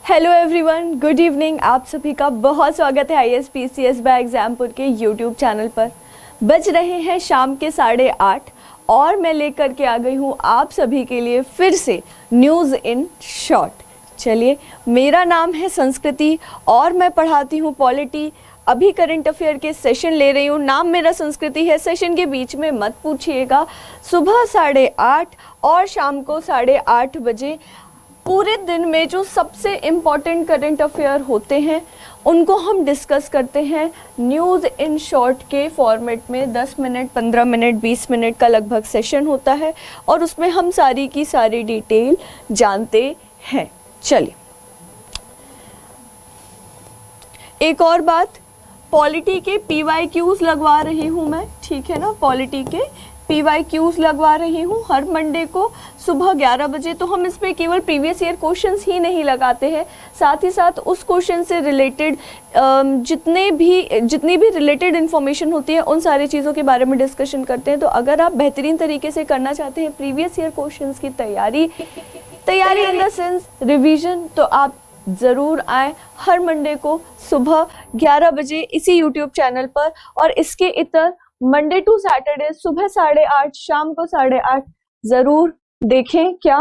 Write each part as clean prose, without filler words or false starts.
Hello everyone, good evening. आप सभी का बहुत स्वागत है ISPCS बाय एग्जामपुर के यूट्यूब चैनल पर। बज रहे हैं शाम के 8:30 और मैं लेकर के आ गई हूँ आप सभी के लिए फिर से न्यूज़ इन शॉर्ट। चलिए, मेरा नाम है संस्कृति और मैं पढ़ाती हूँ पॉलिटी। अभी करंट अफेयर के सेशन ले रही हूँ। नाम मेरा संस्कृति है। सेशन के बीच में मत पूछिएगा। सुबह 8:30 और शाम को 8:30 बजे पूरे दिन में जो सबसे इम्पॉर्टेंट करंट अफेयर होते हैं उनको हम डिस्कस करते हैं न्यूज़ इन शॉर्ट के फॉर्मेट में। 10 मिनट, 15 मिनट, 20 मिनट का लगभग सेशन होता है और उसमें हम सारी की सारी डिटेल जानते हैं। चलिए, एक और बात, पॉलिटी के PYQs लगवा रही हूँ मैं, ठीक है ना। पॉलिटी के PYQs लगवा रही हूँ हर मंडे को सुबह 11 बजे। तो हम इसमें केवल प्रीवियस ईयर क्वेश्चंस ही नहीं लगाते हैं, साथ ही साथ उस क्वेश्चन से रिलेटेड जितनी भी रिलेटेड इन्फॉर्मेशन होती है उन सारी चीज़ों के बारे में डिस्कशन करते हैं। तो अगर आप बेहतरीन तरीके से करना चाहते हैं प्रीवियस ईयर क्वेश्चंस की तैयारी इन द सेंस रिविजन, तो आप ज़रूर आए हर मंडे को सुबह 11 बजे इसी यूट्यूब चैनल पर। और इसके इतर मंडे टू सैटरडे सुबह 8:30 शाम को 8:30 ज़रूर देखें क्या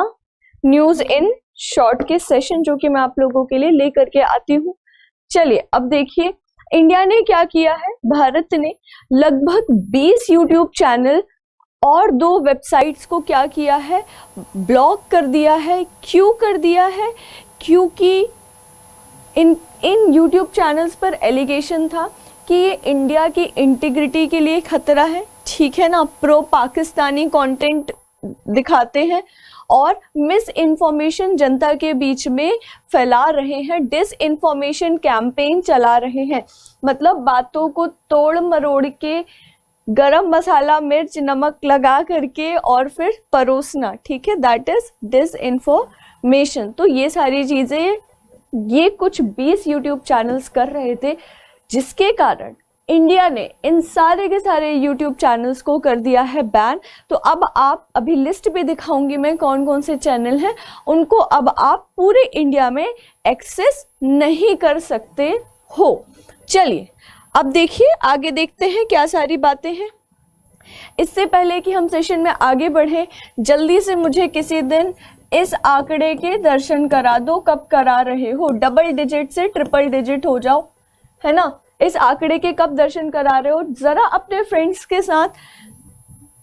न्यूज़ इन शॉर्ट के सेशन जो कि मैं आप लोगों के लिए लेकर के आती हूँ। चलिए, अब देखिए इंडिया ने क्या किया है। भारत ने लगभग 20 यूट्यूब चैनल और 2 वेबसाइट्स को क्या किया है, ब्लॉक कर दिया है। क्यों कर दिया है? क्योंकि इन यूट्यूब चैनल्स पर एलिगेशन था कि ये इंडिया की इंटीग्रिटी के लिए खतरा है, ठीक है ना। प्रो पाकिस्तानी कंटेंट दिखाते हैं और मिस इन्फॉर्मेशन जनता के बीच में फैला रहे हैं, डिस इन्फॉर्मेशन कैंपेन चला रहे हैं। मतलब बातों को तोड़ मरोड़ के गरम मसाला, मिर्च, नमक लगा करके और फिर परोसना, ठीक है, दैट इज डिस इन्फॉर्मेशन। तो ये सारी चीजें ये कुछ 20 यूट्यूब चैनल्स कर रहे थे, जिसके कारण इंडिया ने इन सारे के सारे यूट्यूब चैनल्स को कर दिया है बैन। तो अब आप, अभी लिस्ट पे दिखाऊंगी मैं कौन कौन से चैनल हैं, उनको अब आप पूरे इंडिया में एक्सेस नहीं कर सकते हो। चलिए, अब देखिए आगे देखते हैं क्या सारी बातें हैं। इससे पहले कि हम सेशन में आगे बढ़े, जल्दी से मुझे किसी दिन इस आंकड़े के दर्शन करा दो। कब करा रहे हो? डबल डिजिट से ट्रिपल डिजिट हो जाओ, है ना। इस आंकड़े के कब दर्शन करा रहे हो? जरा अपने फ्रेंड्स के साथ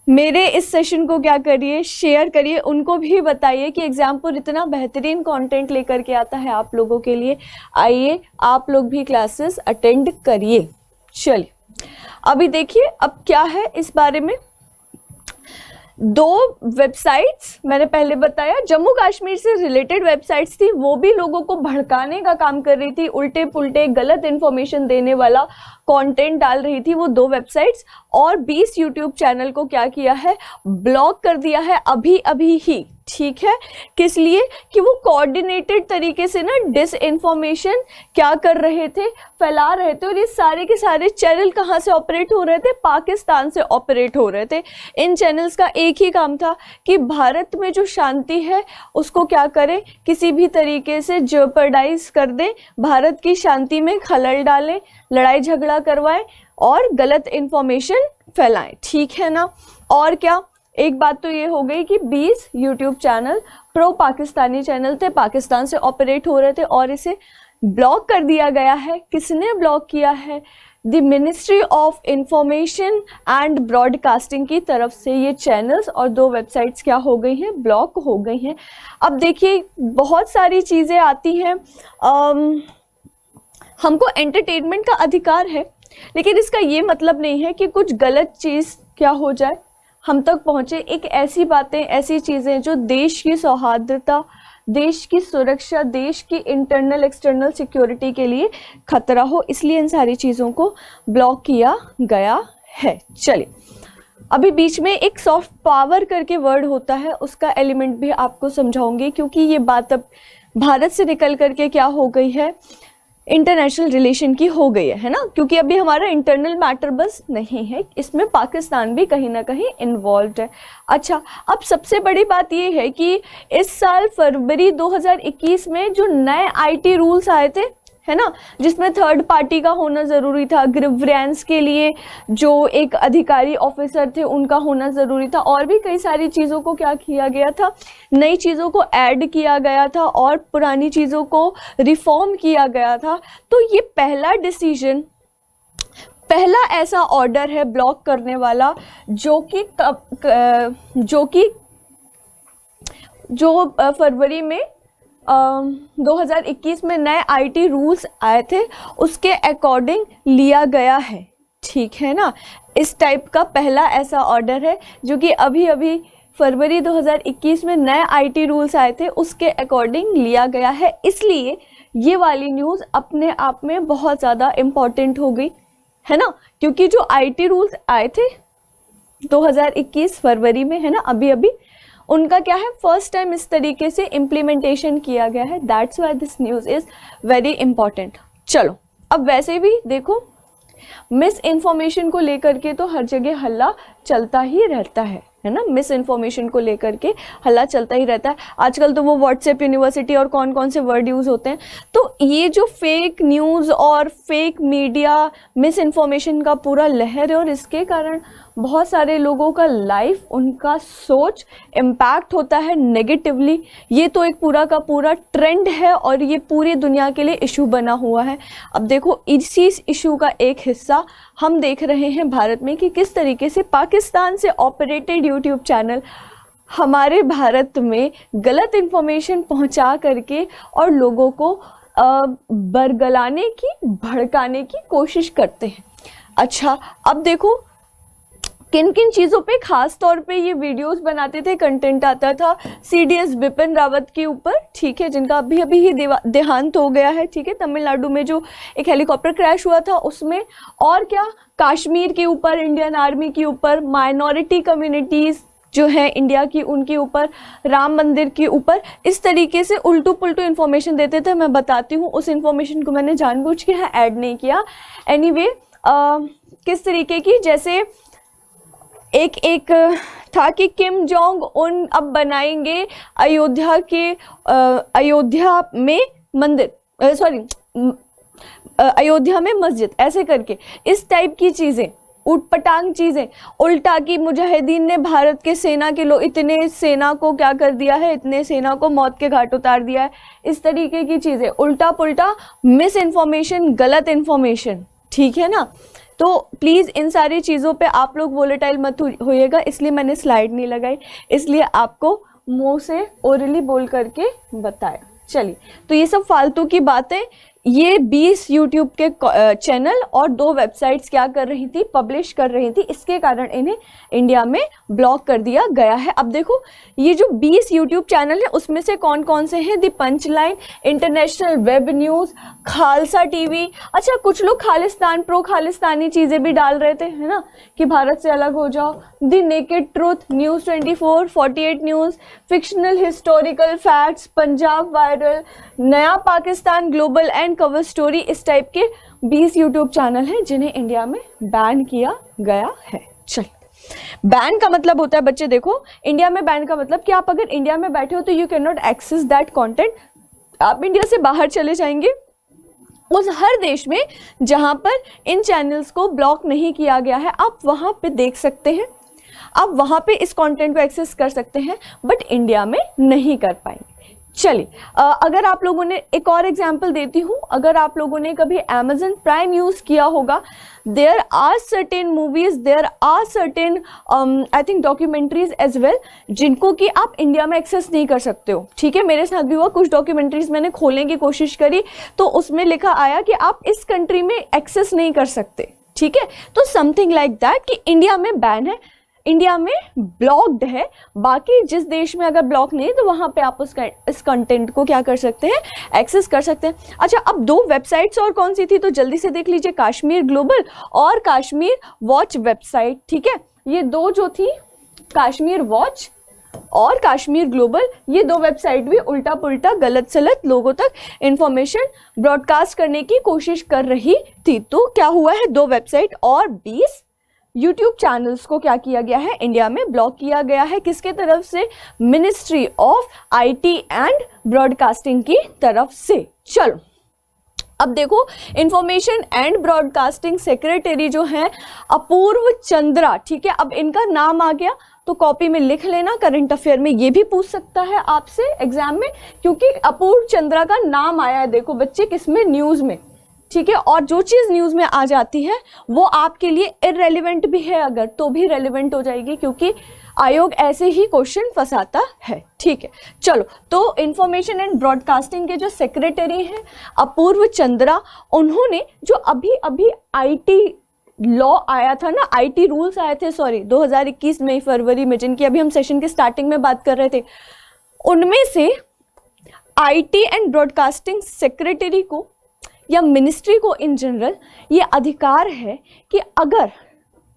मेरे इस सेशन को क्या करिए, शेयर करिए। उनको भी बताइए कि एग्जामपुर इतना बेहतरीन कंटेंट लेकर के आता है आप लोगों के लिए। आइए आप लोग भी क्लासेस अटेंड करिए। चलिए, अभी देखिए अब क्या है इस बारे में। 2 वेबसाइट्स मैंने पहले बताया, जम्मू कश्मीर से रिलेटेड वेबसाइट्स थी, वो भी लोगों को भड़काने का काम कर रही थी, उल्टे पुल्टे गलत इन्फॉर्मेशन देने वाला कंटेंट डाल रही थी वो 2 वेबसाइट्स। और 20 यूट्यूब चैनल को क्या किया है, ब्लॉक कर दिया है अभी अभी ही, ठीक है। किस लिए? कि वो कोऑर्डिनेटेड तरीके से ना डिस इन्फॉर्मेशन क्या कर रहे थे, फैला रहे थे। और ये सारे के सारे चैनल कहाँ से ऑपरेट हो रहे थे? पाकिस्तान से ऑपरेट हो रहे थे। इन चैनल्स का एक ही काम था कि भारत में जो शांति है उसको क्या करें, किसी भी तरीके से जेओपर्डाइज कर दें, भारत की शांति में खलल डालें, लड़ाई झगड़ा करवाएं और गलत इन्फॉर्मेशन फैलाएं, ठीक है ना। और क्या, एक बात तो ये हो गई कि 20 YouTube channel pro Pakistani channel थे, पाकिस्तान से ऑपरेट हो रहे थे और इसे ब्लॉक कर दिया गया है। किसने ब्लॉक किया है? The ministry of information and broadcasting की तरफ से ये चैनल्स और 2 वेबसाइट्स क्या हो गई हैं, ब्लॉक हो गई हैं। अब देखिए बहुत सारी चीज़ें आती हैं। हमको एंटरटेनमेंट का अधिकार है, लेकिन इसका ये मतलब नहीं है कि कुछ गलत चीज़ क्या हो जाए, हम तक पहुँचे। एक ऐसी बातें, ऐसी चीज़ें जो देश की सौहार्दता, देश की सुरक्षा, देश की इंटरनल एक्सटर्नल सिक्योरिटी के लिए खतरा हो, इसलिए इन सारी चीज़ों को ब्लॉक किया गया है। चलिए, अभी बीच में एक सॉफ्ट पावर करके वर्ड होता है, उसका एलिमेंट भी आपको समझाऊंगी, क्योंकि ये बात अब भारत से निकल करके क्या हो गई है, इंटरनेशनल रिलेशन की हो गई है ना, क्योंकि अभी हमारा इंटरनल मैटर बस नहीं है, इसमें पाकिस्तान भी कहीं ना कहीं इन्वॉल्व है। अच्छा, अब सबसे बड़ी बात ये है कि इस साल फरवरी 2021 में जो नए आईटी रूल्स आए थे, है ना, जिसमें थर्ड पार्टी का होना ज़रूरी था, ग्रीवेंस के लिए जो एक अधिकारी ऑफिसर थे उनका होना ज़रूरी था, और भी कई सारी चीज़ों को क्या किया गया था, नई चीज़ों को ऐड किया गया था और पुरानी चीज़ों को रिफॉर्म किया गया था। तो ये पहला डिसीजन, पहला ऐसा ऑर्डर है ब्लॉक करने वाला जो फरवरी में 2021 में नए आईटी रूल्स आए थे उसके अकॉर्डिंग लिया गया है, ठीक है ना। इस टाइप का पहला ऐसा ऑर्डर है जो कि अभी अभी फरवरी 2021 में नए आईटी रूल्स आए थे उसके अकॉर्डिंग लिया गया है। इसलिए ये वाली न्यूज़ अपने आप में बहुत ज़्यादा इम्पॉर्टेंट हो गई, है ना, क्योंकि जो आईटी रूल्स आए थे 2021 फरवरी में, है ना, अभी अभी उनका क्या है, फर्स्ट टाइम इस तरीके से इम्प्लीमेंटेशन किया गया है। That's why this news is very important. चलो, अब वैसे भी देखो, मिस इन्फॉर्मेशन को लेकर के तो हर जगह हल्ला चलता ही रहता है ना, मिस इन्फॉर्मेशन को लेकर के हल्ला चलता ही रहता है। आजकल तो वो व्हाट्सएप यूनिवर्सिटी और कौन कौन से वर्ड यूज़ होते हैं। तो ये जो फेक न्यूज़ और फेक मीडिया, मिस इन्फॉर्मेशन का पूरा लहर है और इसके कारण बहुत सारे लोगों का लाइफ, उनका सोच इम्पैक्ट होता है नेगेटिवली। ये तो एक पूरा का पूरा ट्रेंड है और ये पूरी दुनिया के लिए इशू बना हुआ है। अब देखो, इसी इशू का एक हिस्सा हम देख रहे हैं भारत में कि किस तरीके से पाकिस्तान से ऑपरेटेड यूट्यूब चैनल हमारे भारत में गलत इन्फॉर्मेशन पहुंचा करके और लोगों को बरगलाने की, भड़काने की कोशिश करते हैं। अच्छा, अब देखो किन किन चीज़ों पे खास तौर पे ये वीडियोस बनाते थे, कंटेंट आता था। सीडीएस बिपिन रावत के ऊपर, ठीक है, जिनका अभी अभी ही देहांत हो गया है, ठीक है, तमिलनाडु में जो एक हेलीकॉप्टर क्रैश हुआ था उसमें। और क्या, कश्मीर के ऊपर, इंडियन आर्मी के ऊपर, माइनॉरिटी कम्युनिटीज़ जो है इंडिया की, उनके ऊपर, राम मंदिर के ऊपर, इस तरीके से उल्टू पुल्टू इन्फॉर्मेशन देते थे। मैं बताती हूँ, उस इन्फॉर्मेशन को मैंने जानबूझ के यहाँ ऐड नहीं किया। एनीवे, किस तरीके की, जैसे एक था कि किम जोंग उन अब बनाएंगे अयोध्या में मंदिर, अयोध्या में मस्जिद, ऐसे करके इस टाइप की चीज़ें, उटपटांग चीज़ें, उल्टा कि मुजाहिदीन ने भारत के सेना के लोग, इतने सेना को क्या कर दिया है, इतने सेना को मौत के घाट उतार दिया है, इस तरीके की चीज़ें, उल्टा पुल्टा मिस इन्फॉर्मेशन, गलत इन्फॉर्मेशन, ठीक है ना। तो प्लीज़ इन सारी चीज़ों पे आप लोग वोलेटाइल मत होइएगा, इसलिए मैंने स्लाइड नहीं लगाई, इसलिए आपको मुंह से ओरली बोल करके बताया। चलिए, तो ये सब फालतू की बातें, ये 20 यूट्यूब के चैनल और 2 वेबसाइट्स क्या कर रही थी, पब्लिश कर रही थी, इसके कारण इन्हें इंडिया में ब्लॉक कर दिया गया है। अब देखो, ये जो 20 यूट्यूब चैनल है उसमें से कौन कौन से हैं, the punchline, international web news, Khalsa TV. अच्छा, कुछ लोग खालिस्तान, प्रो खालिस्तानी चीज़ें भी डाल रहे थे, है ना, कि भारत से अलग हो जाओ। The naked truth, news 24, 48 news, fictional historical facts, Punjab viral, नया Pakistan, global and cover story, इस टाइप के 20 यूट्यूब चैनल हैं जिन्हें इंडिया में बैन किया गया है। चल, बैन का मतलब होता है बच्चे, देखो, इंडिया में बैन का मतलब कि आप अगर इंडिया में बैठे हो तो you can not access that content. आप इंडिया से बाहर चले जाएंगे, उस हर देश में जहां पर इन चैनल्स को ब्लॉक नहीं किया गया है, आप वहां पे देख सकते हैं, आप वहां पे इस कंटेंट को एक्सेस कर सकते हैं, बट इंडिया में नहीं कर पाएंगे। चलिए, अगर आप लोगों ने, एक और एग्जांपल देती हूँ, अगर आप लोगों ने कभी Amazon प्राइम यूज़ किया होगा, there are certain movies, there are certain I think documentaries as well, जिनको कि आप इंडिया में एक्सेस नहीं कर सकते हो, ठीक है। मेरे साथ भी हुआ, कुछ डॉक्यूमेंट्रीज मैंने खोलने की कोशिश करी तो उसमें लिखा आया कि आप इस कंट्री में एक्सेस नहीं कर सकते, ठीक है। तो समथिंग लाइक दैट कि इंडिया में बैन है, इंडिया में ब्लॉक्ड है, बाकी जिस देश में अगर ब्लॉक नहीं तो वहाँ पे आप इस कंटेंट को क्या कर सकते हैं, एक्सेस कर सकते हैं। अच्छा, अब 2 वेबसाइट्स और कौन सी थी तो जल्दी से देख लीजिए, कश्मीर ग्लोबल और कश्मीर वॉच वेबसाइट, ठीक है। ये 2 जो थी, कश्मीर वॉच और कश्मीर ग्लोबल, ये 2 वेबसाइट भी उल्टा पुल्टा गलत सलत लोगों तक इंफॉर्मेशन ब्रॉडकास्ट करने की कोशिश कर रही थी। तो क्या हुआ है, 2 वेबसाइट और 20 यूट्यूब चैनल्स को क्या किया गया है, इंडिया में ब्लॉक किया गया है। किसके तरफ से, ministry of IT and broadcasting की तरफ से। चलो अब देखो, इंफॉर्मेशन एंड ब्रॉडकास्टिंग सेक्रेटरी जो है अपूर्व चंद्रा, ठीक है, अब इनका नाम आ गया तो कॉपी में लिख लेना, करंट अफेयर में ये भी पूछ सकता है आपसे एग्जाम में, क्योंकि अपूर्व चंद्रा का नाम आया है, देखो बच्चे, किसमें, न्यूज में, ठीक है। और जो चीज न्यूज में आ जाती है वो आपके लिए इररेलेवेंट भी है अगर, तो भी रेलेवेंट हो जाएगी, क्योंकि आयोग ऐसे ही क्वेश्चन फंसाता है, ठीक है। चलो, तो इंफॉर्मेशन एंड ब्रॉडकास्टिंग के जो सेक्रेटरी हैं अपूर्व चंद्रा, उन्होंने जो अभी अभी आईटी लॉ आया था ना, आईटी रूल्स आए थे, सॉरी 2021 में फरवरी में, जिनकी अभी हम सेशन के स्टार्टिंग में बात कर रहे थे, उनमें से आईटी एंड ब्रॉडकास्टिंग सेक्रेटरी को या मिनिस्ट्री को इन जनरल ये अधिकार है कि अगर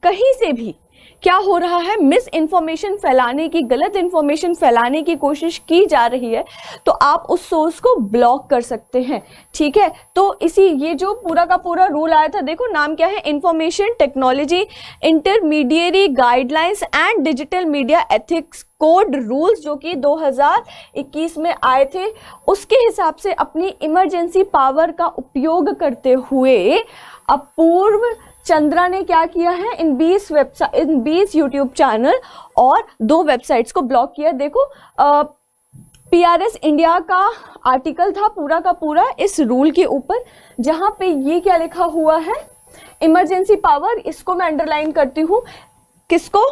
कहीं से भी क्या हो रहा है, मिस इन्फॉर्मेशन फैलाने की, गलत इन्फॉर्मेशन फैलाने की कोशिश की जा रही है, तो आप उस सोर्स को ब्लॉक कर सकते हैं, ठीक है। तो इसी ये जो पूरा का पूरा रूल आया था, देखो नाम क्या है, information technology intermediary guidelines and digital media ethics code rules, जो कि 2021 में आए थे। उसके हिसाब से अपनी इमरजेंसी पावर का उपयोग करते हुए अपूर्व चंद्रा ने क्या किया है, इन 20 यूट्यूब चैनल और 2 वेबसाइट्स को ब्लॉक किया। देखो PRS इंडिया का आर्टिकल था पूरा का पूरा इस रूल के ऊपर, जहां पे ये क्या लिखा हुआ है, इमरजेंसी पावर, इसको मैं अंडरलाइन करती हूँ, किसको,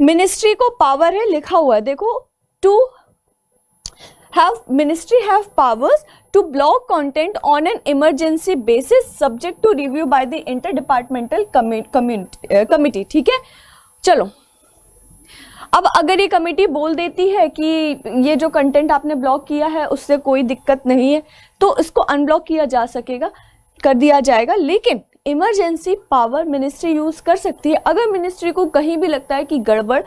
मिनिस्ट्री को पावर है, लिखा हुआ है देखो, to have ministry have powers to block content on an emergency basis subject to review by the interdepartmental committee, ठीक है। चलो, अब अगर ये कमेटी बोल देती है कि ये जो कंटेंट आपने ब्लॉक किया है उससे कोई दिक्कत नहीं है, तो इसको अनब्लॉक किया जा सकेगा, कर दिया जाएगा, लेकिन इमरजेंसी पावर मिनिस्ट्री यूज कर सकती है। अगर मिनिस्ट्री को कहीं भी लगता है कि गड़बड़,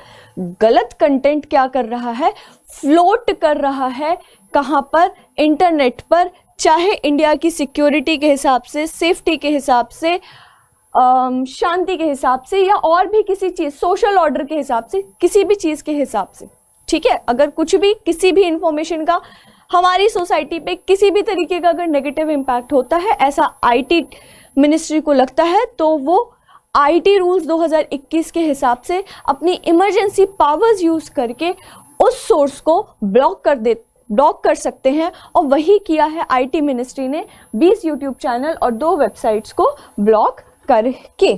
गलत कंटेंट क्या कर रहा है, फ्लोट कर रहा है, कहां पर, इंटरनेट पर, चाहे इंडिया की सिक्योरिटी के हिसाब से, सेफ्टी के हिसाब से, शांति के हिसाब से, या और भी किसी चीज, सोशल ऑर्डर के हिसाब से, किसी भी चीज के हिसाब से, ठीक है, अगर कुछ भी, किसी भी इंफॉर्मेशन का हमारी सोसाइटी पे किसी भी तरीके का अगर नेगेटिव इम्पैक्ट होता है, ऐसा आईटी मिनिस्ट्री को लगता है, तो वो आईटी रूल्स 2021 के हिसाब से अपनी इमरजेंसी पावर्स यूज करके उस सोर्स को ब्लॉक कर सकते हैं। और वही किया है आईटी मिनिस्ट्री ने 20 यूट्यूब चैनल और 2 वेबसाइट्स को ब्लॉक करके।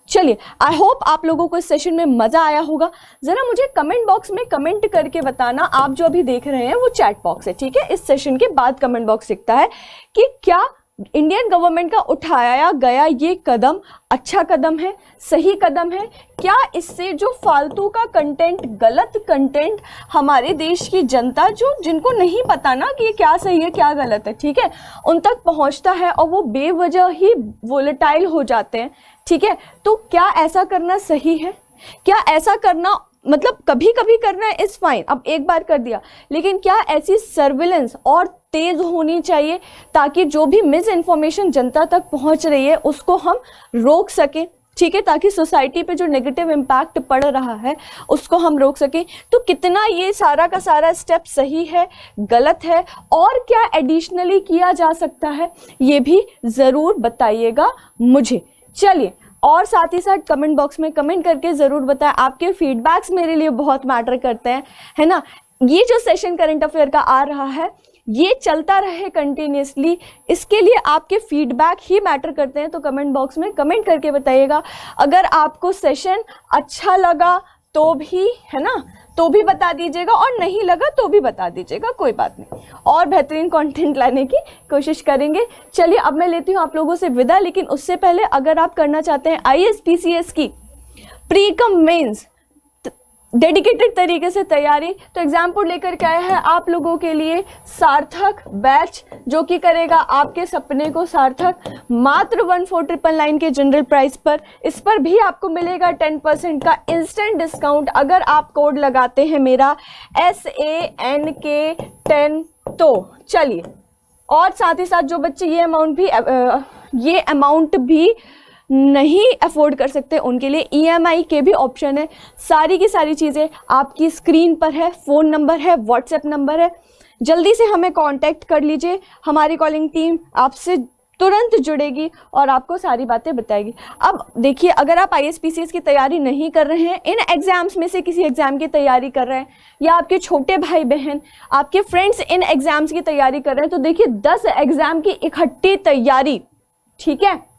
चलिए, आई होप आप लोगों को इस सेशन में मजा आया होगा। जरा मुझे कमेंट बॉक्स में कमेंट करके बताना, आप जो अभी देख रहे हैं वो चैट बॉक्स है, ठीक है, इस सेशन के बाद कमेंट बॉक्स दिखता है, कि क्या इंडियन गवर्नमेंट का उठाया गया ये कदम अच्छा कदम है, सही कदम है, क्या इससे जो फालतू का कंटेंट, गलत कंटेंट हमारे देश की जनता, जो जिनको नहीं पता ना कि ये क्या सही है क्या गलत है, ठीक है, उन तक पहुंचता है और वो बेवजह ही वोलेटाइल हो जाते हैं, ठीक है, तो क्या ऐसा करना सही है? क्या ऐसा करना, मतलब कभी कभी करना इज फाइन, अब एक बार कर दिया, लेकिन क्या ऐसी सर्विलेंस और तेज होनी चाहिए ताकि जो भी मिस इन्फॉर्मेशन जनता तक पहुंच रही है उसको हम रोक सकें, ठीक है, ताकि सोसाइटी पे जो नेगेटिव इम्पैक्ट पड़ रहा है उसको हम रोक सकें। तो कितना ये सारा का सारा स्टेप सही है, गलत है, और क्या एडिशनली किया जा सकता है, ये भी ज़रूर बताइएगा मुझे। चलिए, और साथ ही साथ कमेंट बॉक्स में कमेंट करके ज़रूर बताएं, आपके फीडबैक्स मेरे लिए बहुत मैटर करते हैं, है ना। ये जो सेशन करंट अफेयर का आ रहा है ये चलता रहे कंटिन्यूसली, इसके लिए आपके फीडबैक ही मैटर करते हैं, तो कमेंट बॉक्स में कमेंट करके बताइएगा। अगर आपको सेशन अच्छा लगा तो भी, है ना, तो भी बता दीजिएगा, और नहीं लगा तो भी बता दीजिएगा, कोई बात नहीं, और बेहतरीन कंटेंट लाने की कोशिश करेंगे। चलिए, अब मैं लेती हूँ आप लोगों से विदा, लेकिन उससे पहले अगर आप करना चाहते हैं ISPCS की प्री कम मेंस डेडिकेटेड तरीके से तैयारी। तो एग्जाम्पल लेकर के आया है आप लोगों के लिए सार्थक बैच, जो कि करेगा आपके सपने को सार्थक, मात्र 14,999 के जनरल प्राइस पर। इस पर भी आपको मिलेगा 10% का इंस्टेंट डिस्काउंट अगर आप कोड लगाते हैं मेरा SANK10। तो चलिए, और साथ ही साथ जो बच्चे ये अमाउंट भी नहीं अफोर्ड कर सकते उनके लिए EMI के भी ऑप्शन है। सारी की सारी चीज़ें आपकी स्क्रीन पर है, फ़ोन नंबर है, व्हाट्सएप नंबर है, जल्दी से हमें कांटेक्ट कर लीजिए। हमारी कॉलिंग टीम आपसे तुरंत जुड़ेगी और आपको सारी बातें बताएगी। अब देखिए, अगर आप IAS PCS की तैयारी नहीं कर रहे हैं, इन एग्ज़ाम्स में से किसी एग्ज़ाम की तैयारी कर रहे हैं, या आपके छोटे भाई बहन, आपके फ्रेंड्स इन एग्ज़ाम्स की तैयारी कर रहे हैं, तो देखिए 10 एग्ज़ाम की इकट्ठी तैयारी, ठीक है।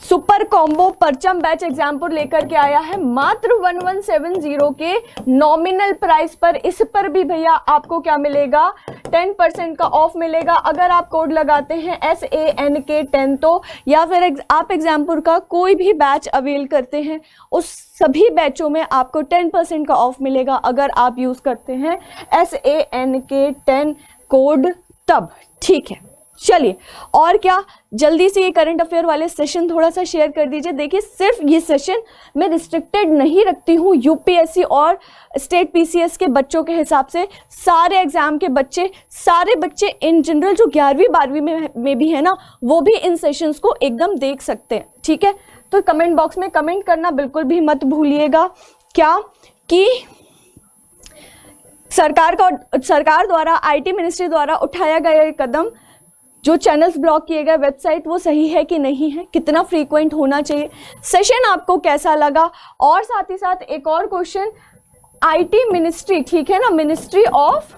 सुपर कॉम्बो परचम बैच एग्जाम्पल लेकर के आया है मात्र 1170 के नॉमिनल प्राइस पर। इस पर भी भैया आपको क्या मिलेगा, 10% का ऑफ मिलेगा अगर आप कोड लगाते हैं SANK10। तो या फिर आप एग्जाम्पल का कोई भी बैच अवेल करते हैं, उस सभी बैचों में आपको 10% का ऑफ मिलेगा अगर आप यूज करते हैं SANK10 कोड तब, ठीक है। चलिए, और क्या, जल्दी से ये करंट अफेयर वाले सेशन थोड़ा सा शेयर कर दीजिए। देखिए, सिर्फ ये सेशन मैं रिस्ट्रिक्टेड नहीं रखती हूँ UPSC और स्टेट PCS के बच्चों के हिसाब से। सारे एग्जाम के बच्चे, सारे बच्चे इन जनरल जो 11वीं 12वीं में भी है ना, वो भी इन सेशंस को एकदम देख सकते हैं, ठीक है। तो कमेंट बॉक्स में कमेंट करना बिल्कुल भी मत भूलिएगा, क्या कि सरकार द्वारा IT मिनिस्ट्री द्वारा उठाया गया ये कदम, जो चैनल्स ब्लॉक किए गए, वेबसाइट, वो सही है कि नहीं है, कितना फ्रीक्वेंट होना चाहिए, सेशन आपको कैसा लगा। और साथ ही साथ एक और क्वेश्चन, IT मिनिस्ट्री, ठीक है ना, ministry of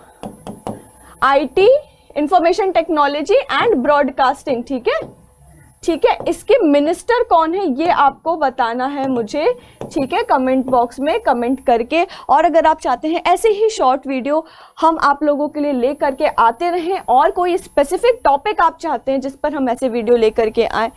IT information technology and broadcasting, ठीक है, इसके मिनिस्टर कौन है ये आपको बताना है मुझे, ठीक है, कमेंट बॉक्स में कमेंट करके। और अगर आप चाहते हैं ऐसे ही शॉर्ट वीडियो हम आप लोगों के लिए ले करके आते रहें, और कोई स्पेसिफिक टॉपिक आप चाहते हैं जिस पर हम ऐसे वीडियो ले करके आए,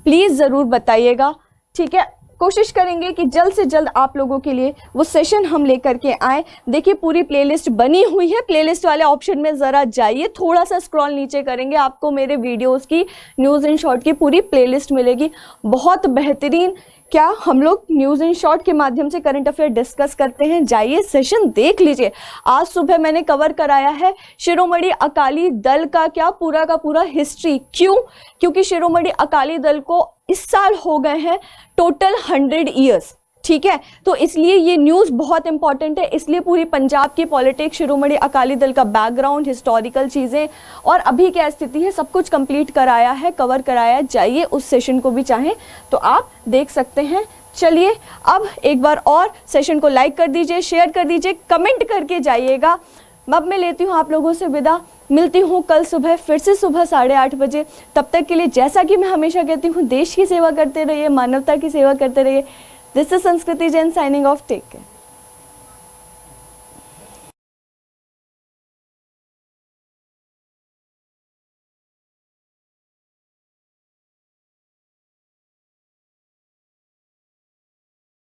प्लीज़ ज़रूर बताइएगा, ठीक है। कोशिश करेंगे कि जल्द से जल्द आप लोगों के लिए वो सेशन हम लेकर के आए। देखिए, पूरी प्लेलिस्ट बनी हुई है, प्लेलिस्ट वाले ऑप्शन में ज़रा जाइए, थोड़ा सा स्क्रॉल नीचे करेंगे, आपको मेरे वीडियोस की न्यूज़ इन शॉर्ट की पूरी प्लेलिस्ट मिलेगी। बहुत बेहतरीन, क्या हम लोग न्यूज़ इन शॉर्ट के माध्यम से करंट अफेयर डिस्कस करते हैं, जाइए सेशन देख लीजिए। आज सुबह मैंने कवर कराया है शिरोमणि अकाली दल का पूरा हिस्ट्री। क्योंकि शिरोमणि अकाली दल को इस साल हो गए हैं टोटल 100 ईयर्स, ठीक है। तो इसलिए ये न्यूज़ बहुत इंपॉर्टेंट है, इसलिए पूरी पंजाब की पॉलिटिक्स, शिरोमणि अकाली दल का बैकग्राउंड, हिस्टोरिकल चीज़ें और अभी क्या स्थिति है, सब कुछ कंप्लीट कराया है, कवर कराया है। जाइए उस सेशन को भी चाहें तो आप देख सकते हैं। चलिए, अब एक बार और सेशन को लाइक कर दीजिए, शेयर कर दीजिए, कमेंट करके जाइएगा। अब मैं लेती हूँ आप लोगों से विदा, मिलती हूँ कल सुबह फिर से सुबह 8:30 बजे। तब तक के लिए, जैसा कि मैं हमेशा कहती हूँ, देश की सेवा करते रहिए, मानवता की सेवा करते रहिए। This is Sanskriti Jain signing off, take care.